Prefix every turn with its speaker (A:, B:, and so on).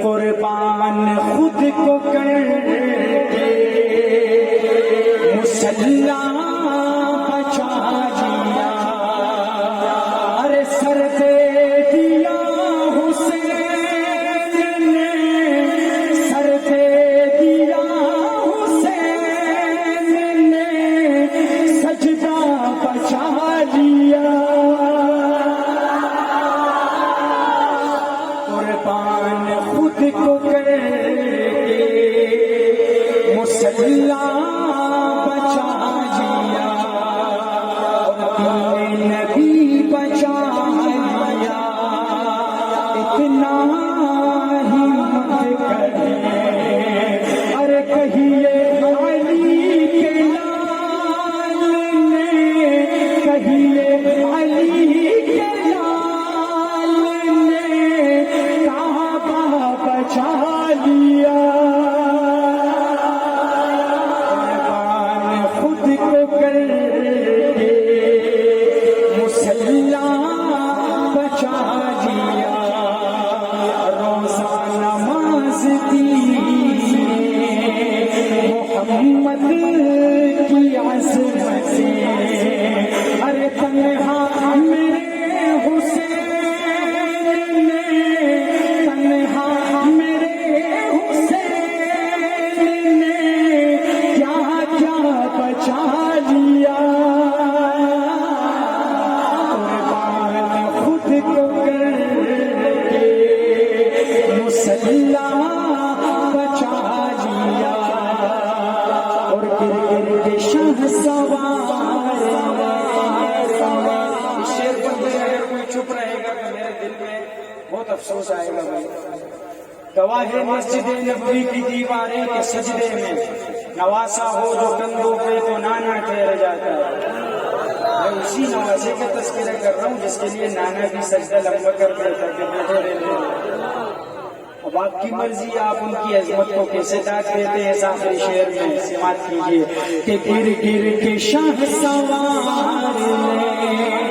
A: قربان خود کو کر کے مسلح بچا لیا، ارے سر دے دیا حسین نے، سر دے دیا حسین نے، سجدہ بچا لیا، قربان خود کو کر کے مسلح بچا لیا، اور نبی بچا لیا، اتنا ہمت کریں، ارے کہیے علی کے لال نے، کہیے علی کے لال نے کعبہ بچا لیا، قربان خود کو کر کے مسلح بچا لیا، روزہ نماز دی محمد کی عظمت سے، ارے تنہا میرے حسین نے، تنہا میرے حسین نے کیا کیا بچا لیا، قربان خود کو کر کے مسلح بچا لیا، اور گرد شاہ سوار، اس شعر پر اگر کوئی چپ رہے گا تو میرے دل میں بہت افسوس آئے گا بھائی۔ گواہ مسجد نبوی کی دیواریں کے سجدے میں نواسا ہو جو کندھوں پہ تو نانا ٹھہر جاتا ہے، میں اسی نواسے کا تذکرہ کر رہا ہوں جس کے لیے نانا بھی سجدہ لمبا کر دیتا کہ بیٹھے رہے۔ اب آپ کی مرضی، آپ ان کی عظمت کو کیسے داد دیتے ہیں، آخری شعر میں سماعت کیجیے کہ گر گر کے شاہ سوار نے